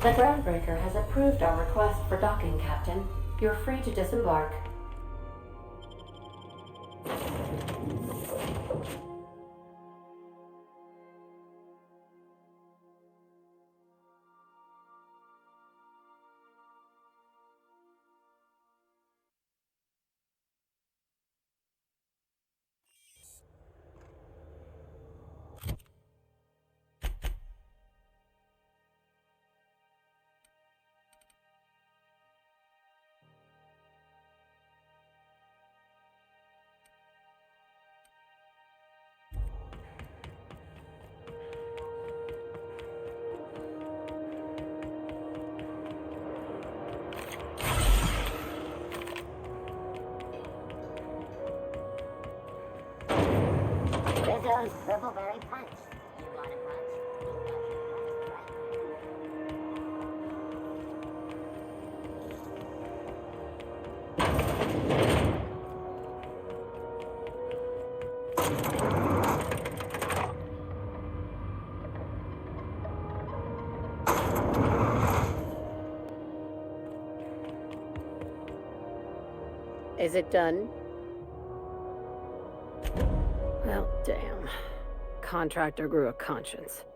The groundbreaker has approved our request for docking, Captain. You're free to disembark. Rizzo's Purpleberry Punch. You want a punch? Is it done? Well, damn. Contractor grew a conscience.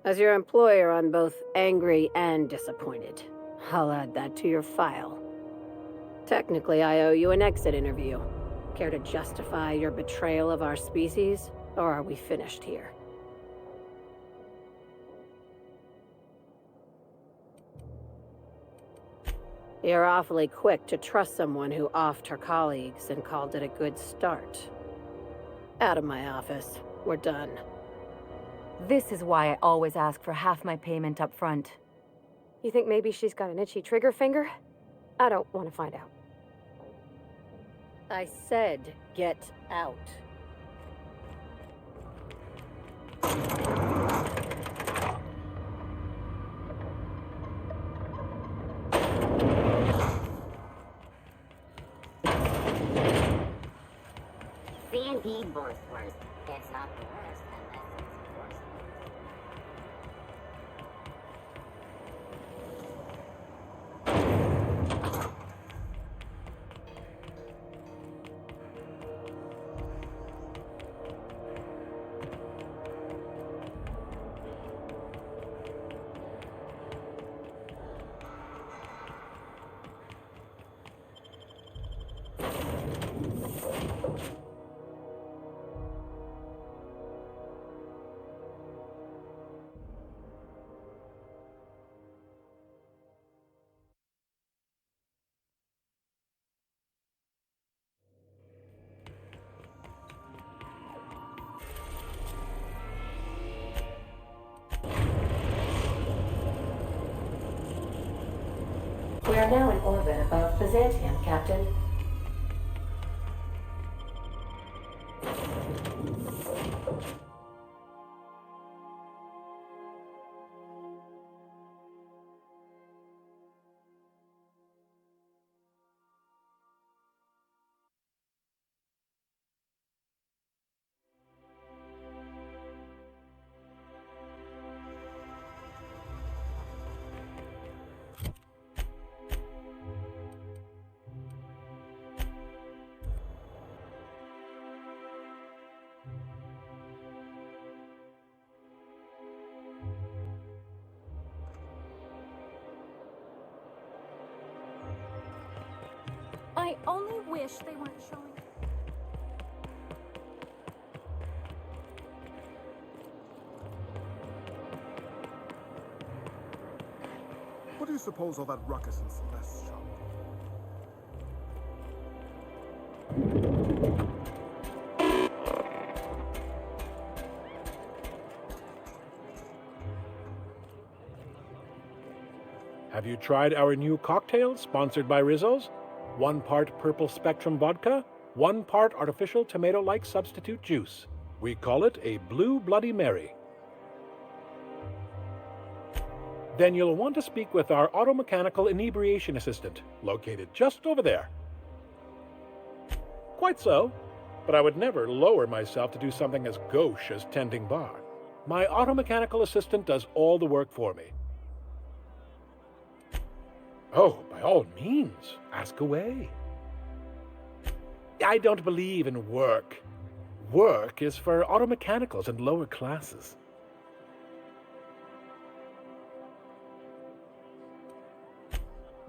As your employer, I'm both angry and disappointed. I'll add that to your file. Technically, I owe you an exit interview. Care to justify your betrayal of our species, or are we finished here? You're awfully quick to trust someone who offed her colleagues and called it a good start. Out of my office. We're done. This is why I always ask for half my payment up front. You think maybe she's got an itchy trigger finger? I don't want to find out. I said, get out. C&P worst. It's not the worst unless it's worse. We are now in orbit above Byzantium, Captain. I only wish they weren't showing. What do you suppose all that ruckus in Celeste's shop? Have you tried our new cocktail sponsored by Rizzo's? 1 part purple spectrum vodka, 1 part artificial tomato-like substitute juice. We call it a Blue Bloody Mary. Then you'll want to speak with our automechanical inebriation assistant, located just over there. Quite so, but I would never lower myself to do something as gauche as tending bar. My automechanical assistant does all the work for me. Oh, by all means, ask away. I don't believe in work. Work is for automechanicals and lower classes.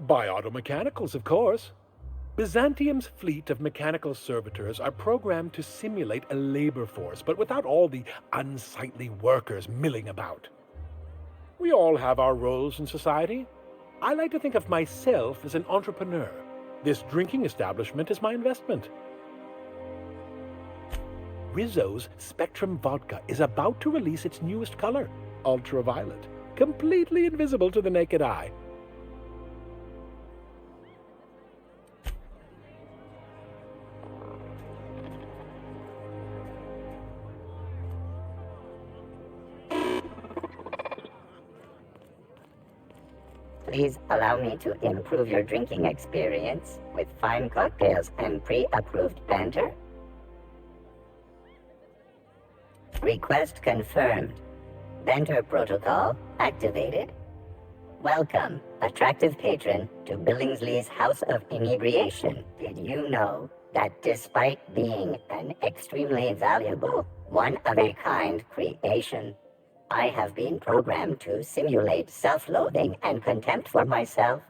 By automechanicals, of course. Byzantium's fleet of mechanical servitors are programmed to simulate a labor force, but without all the unsightly workers milling about. We all have our roles in society. I like to think of myself as an entrepreneur. This drinking establishment is my investment. Rizzo's Spectrum Vodka is about to release its newest color, ultraviolet, completely invisible to the naked eye. Please allow me to improve your drinking experience with fine cocktails and pre-approved banter. Request confirmed. Banter protocol activated. Welcome, attractive patron, to Billingsley's House of Inebriation. Did you know that despite being an extremely valuable, one-of-a-kind creation, I have been programmed to simulate self-loathing and contempt for myself?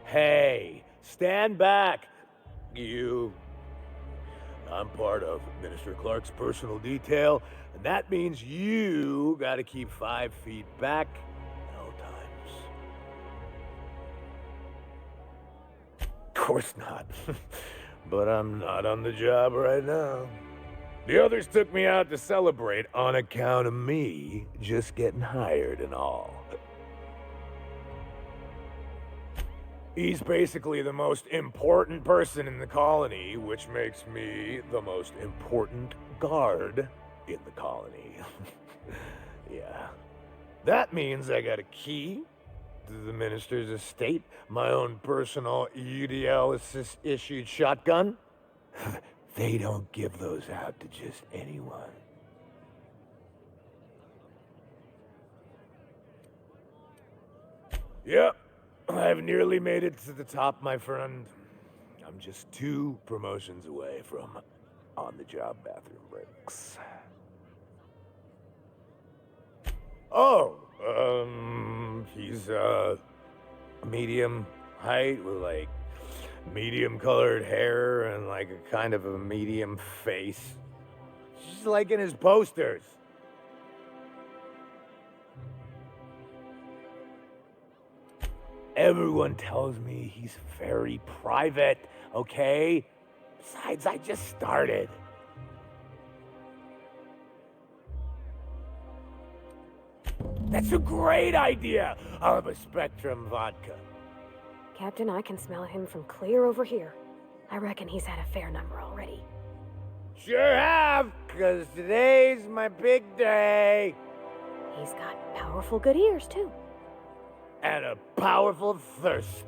Hey, stand back, you. I'm part of Minister Clarke's personal detail, and that means you gotta keep 5 feet back at all times. Of course not. But I'm not on the job right now. The others took me out to celebrate on account of me just getting hired and all. He's basically the most important person in the colony, which makes me the most important guard in the colony. Yeah. That means I got a key to the minister's estate, my own personal UDL-issued shotgun. They don't give those out to just anyone. Yep. I've nearly made it to the top, my friend. I'm just 2 promotions away from on-the-job bathroom breaks. Oh, he's, medium height with, like, medium-colored hair and, like, a kind of a medium face. Just like in his posters. Everyone tells me he's very private, okay? Besides, I just started. That's a great idea! I'll have a Spectrum vodka. Captain, I can smell him from clear over here. I reckon he's had a fair number already. Sure have, 'cause today's my big day. He's got powerful good ears, too. And a powerful thirst.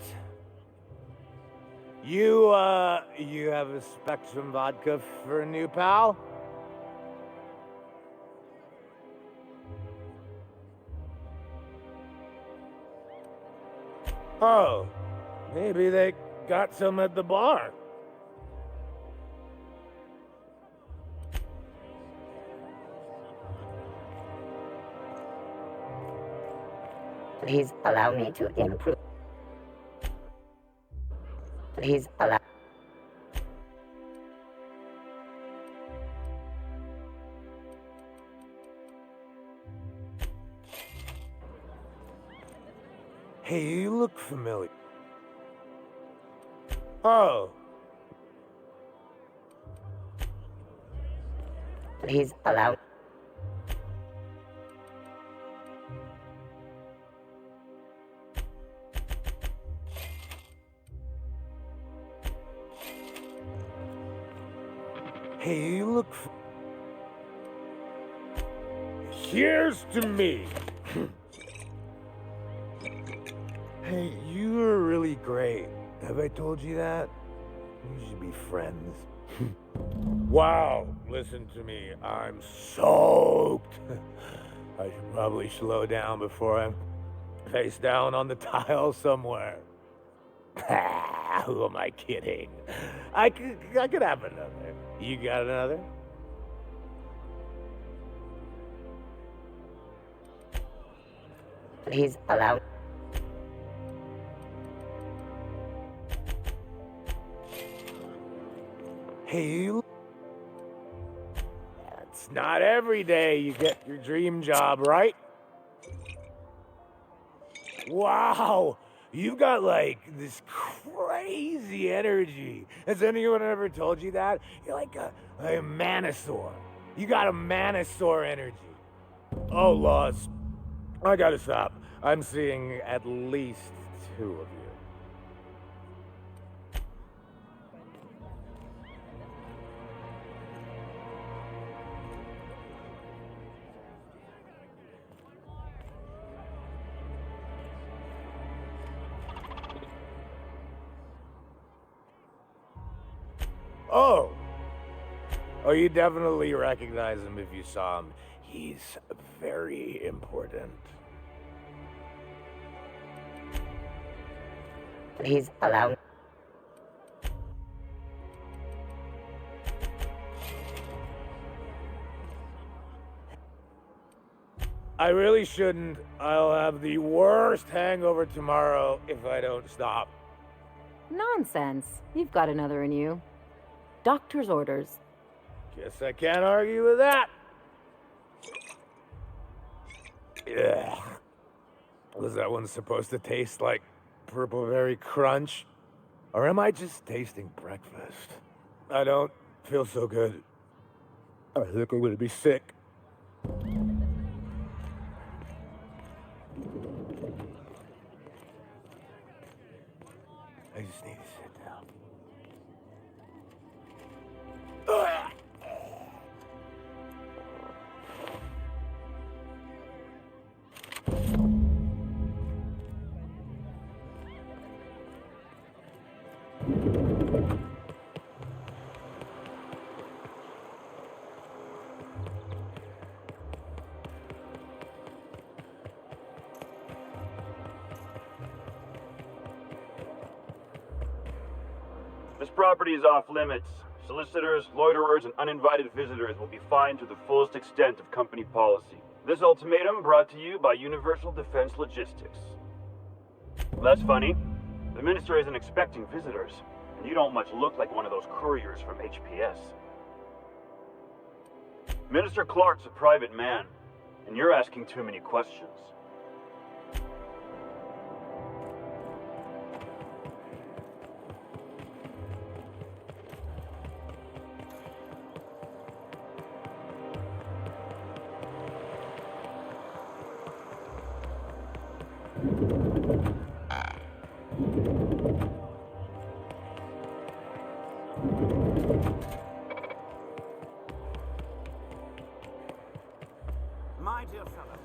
You have a Spectrum vodka for a new pal? Oh, maybe they got some at the bar. Please allow me to improve. Please allow. Hey, you look familiar. Oh. Please allow. Hey, you look. Here's to me. Hey, you are really great. Have I told you that? We should be friends. Wow, listen to me. I'm soaked. I should probably slow down before I'm face down on the tile somewhere. Who am I kidding? I could have another. You got another? Please allow. Hey, you. It's not every day you get your dream job, right? Wow, you've got like this crazy energy. Has anyone ever told you that? You're like a manosaur. You got a manosaur energy. Oh, laws. I gotta stop. I'm seeing at least 2 of you. Oh! Oh, you definitely recognize him if you saw him. He's very important. Please allow. I really shouldn't. I'll have the worst hangover tomorrow if I don't stop. Nonsense. You've got another in you. Doctor's orders. Guess I can't argue with that. Yeah. Was that one supposed to taste like Purple Berry Crunch? Or am I just tasting breakfast? I don't feel so good. I think I'm gonna be sick. I just need to sit down. This property is off limits. Solicitors, loiterers, and uninvited visitors will be fined to the fullest extent of company policy. This ultimatum brought to you by Universal Defense Logistics. Well, that's funny. The minister isn't expecting visitors, and you don't much look like one of those couriers from HPS. Minister Clarke's a private man, and you're asking too many questions. My dear fellow.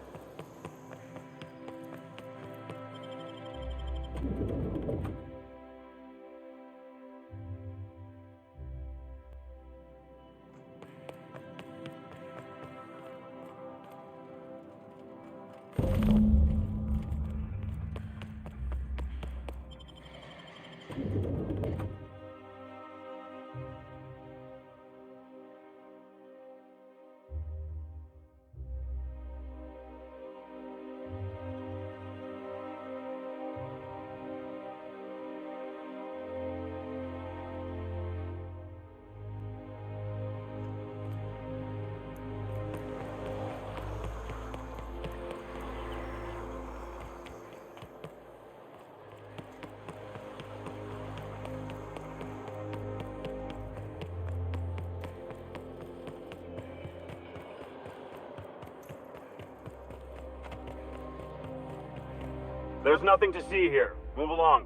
There's nothing to see here. Move along.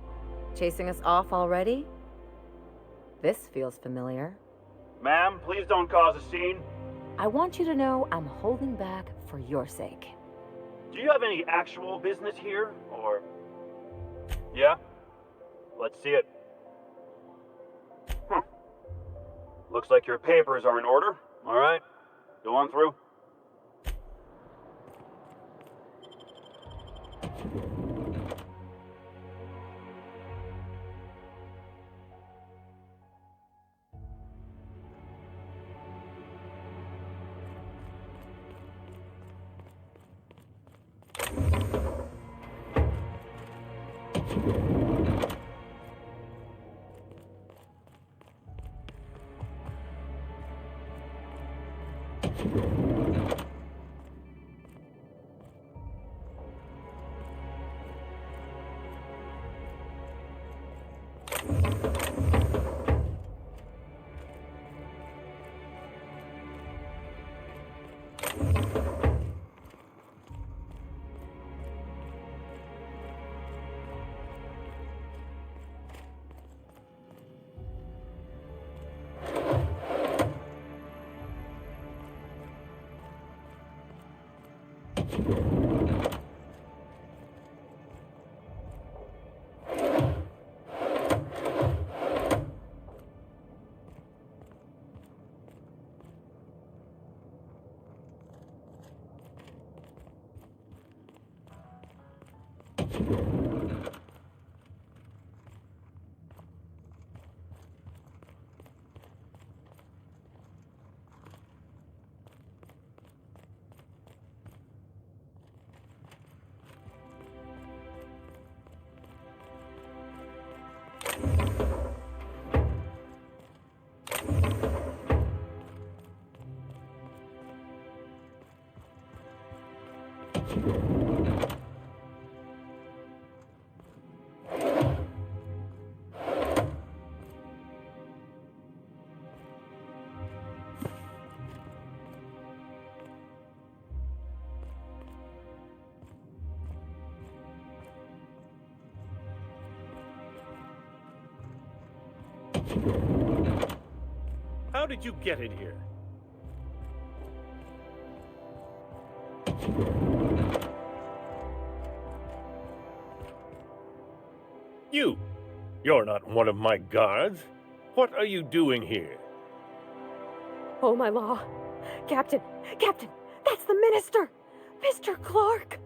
Chasing us off already? This feels familiar. Ma'am, please don't cause a scene. I want you to know I'm holding back for your sake. Do you have any actual business here, or... Yeah? Let's see it. Looks like your papers are in order. All right, go on through. How did you get in here? You're not one of my guards. What are you doing here? Oh, my law. Captain, that's the minister! Mr. Clarke!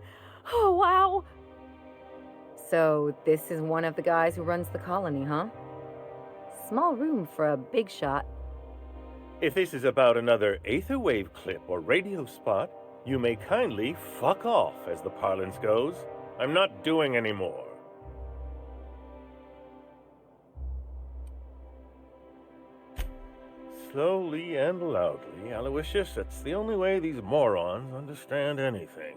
Oh, wow! So, this is one of the guys who runs the colony, huh? Small room for a big shot. If this is about another aetherwave clip or radio spot, you may kindly fuck off, as the parlance goes. I'm not doing any more. Slowly and loudly, Aloysius, that's the only way these morons understand anything.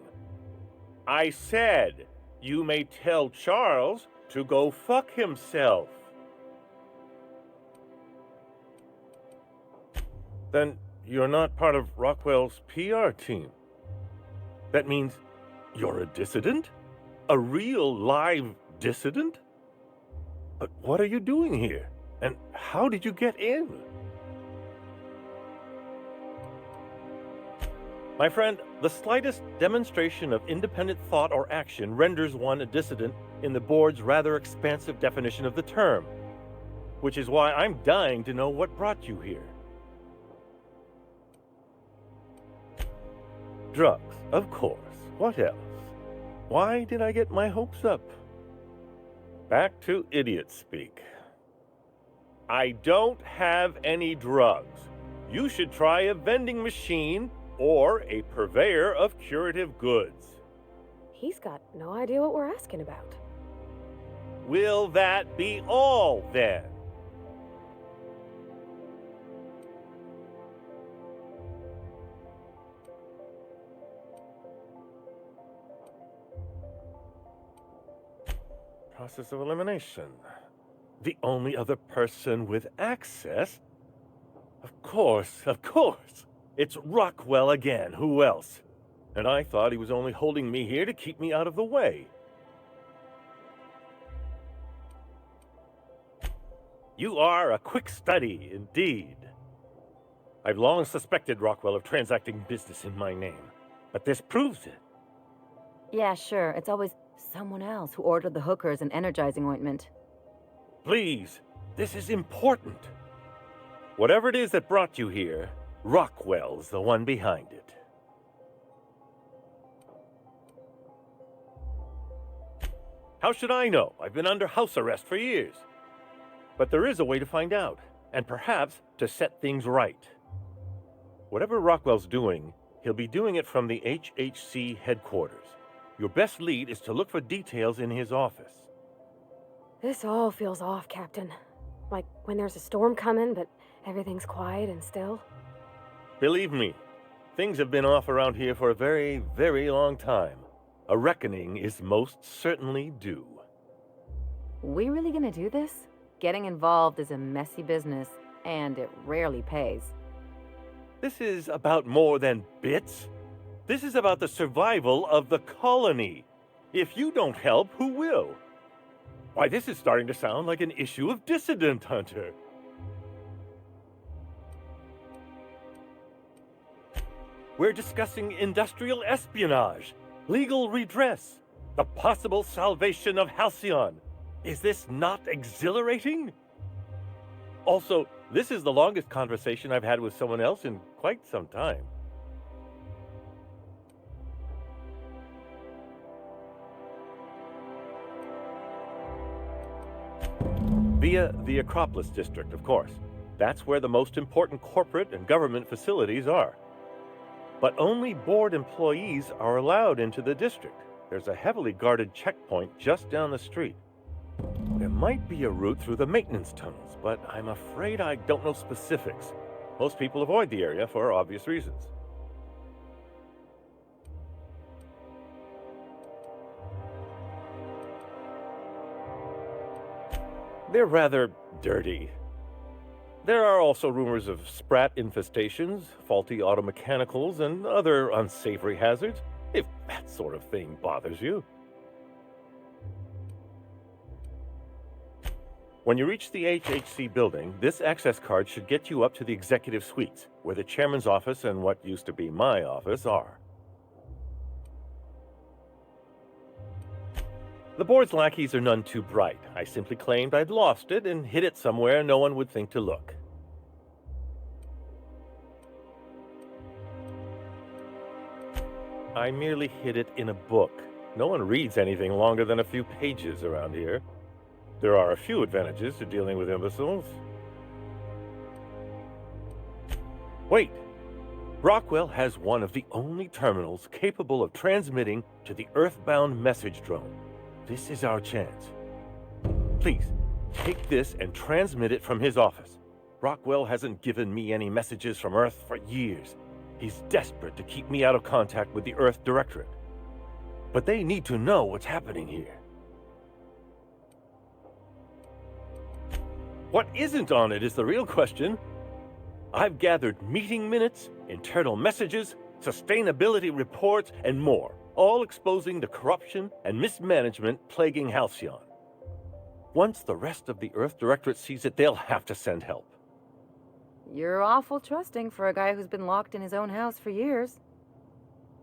I said, you may tell Charles to go fuck himself. Then you're not part of Rockwell's PR team. That means you're a dissident? A real live dissident? But what are you doing here? And how did you get in? My friend, the slightest demonstration of independent thought or action renders one a dissident in the board's rather expansive definition of the term, which is why I'm dying to know what brought you here. Drugs, of course. What else? Why did I get my hopes up? Back to idiot speak. I don't have any drugs. You should try a vending machine or a purveyor of curative goods. He's got no idea what we're asking about. Will that be all, then? Process of elimination. The only other person with access? Of course. It's Rockwell again. Who else? And I thought he was only holding me here to keep me out of the way. You are a quick study, indeed. I've long suspected Rockwell of transacting business in my name, but this proves it. Yeah, sure. It's always Someone else who ordered the hookers and energizing ointment. Please, this is important. Whatever it is that brought you here, Rockwell's the one behind it. How should I know? I've been under house arrest for years. But there is a way to find out, and perhaps to set things right. Whatever Rockwell's doing, he'll be doing it from the HHC headquarters. Your best lead is to look for details in his office. This all feels off, Captain. Like when there's a storm coming, but everything's quiet and still. Believe me, things have been off around here for a very, very long time. A reckoning is most certainly due. We really gonna do this? Getting involved is a messy business, and it rarely pays. This is about more than bits. This is about the survival of the colony. If you don't help, who will? Why, this is starting to sound like an issue of Dissident Hunter. We're discussing industrial espionage, legal redress, the possible salvation of Halcyon. Is this not exhilarating? Also, this is the longest conversation I've had with someone else in quite some time. Via the Acropolis District, of course. That's where the most important corporate and government facilities are. But only board employees are allowed into the district. There's a heavily guarded checkpoint just down the street. There might be a route through the maintenance tunnels, but I'm afraid I don't know specifics. Most people avoid the area for obvious reasons. They're rather dirty. There are also rumors of sprat infestations, faulty auto mechanicals, and other unsavory hazards, if that sort of thing bothers you. When you reach the HHC building, this access card should get you up to the executive suites, where the chairman's office and what used to be my office are. The board's lackeys are none too bright. I simply claimed I'd lost it and hid it somewhere no one would think to look. I merely hid it in a book. No one reads anything longer than a few pages around here. There are a few advantages to dealing with imbeciles. Wait! Rockwell has one of the only terminals capable of transmitting to the Earthbound message drone. This is our chance. Please, take this and transmit it from his office. Rockwell hasn't given me any messages from Earth for years. He's desperate to keep me out of contact with the Earth Directorate. But they need to know what's happening here. What isn't on it is the real question. I've gathered meeting minutes, internal messages, sustainability reports, and more, all exposing the corruption and mismanagement plaguing Halcyon. Once the rest of the Earth Directorate sees it, they'll have to send help. You're awful trusting for a guy who's been locked in his own house for years.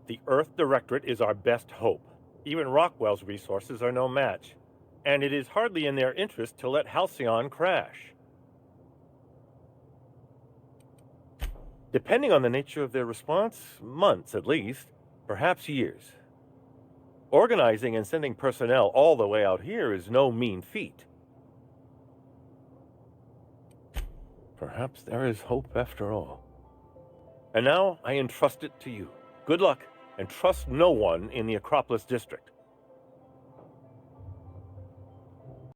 The Earth Directorate is our best hope. Even Rockwell's resources are no match. And it is hardly in their interest to let Halcyon crash. Depending on the nature of their response, months at least, perhaps years. Organizing and sending personnel all the way out here is no mean feat. Perhaps there is hope after all. And now I entrust it to you. Good luck, and trust no one in the Acropolis District.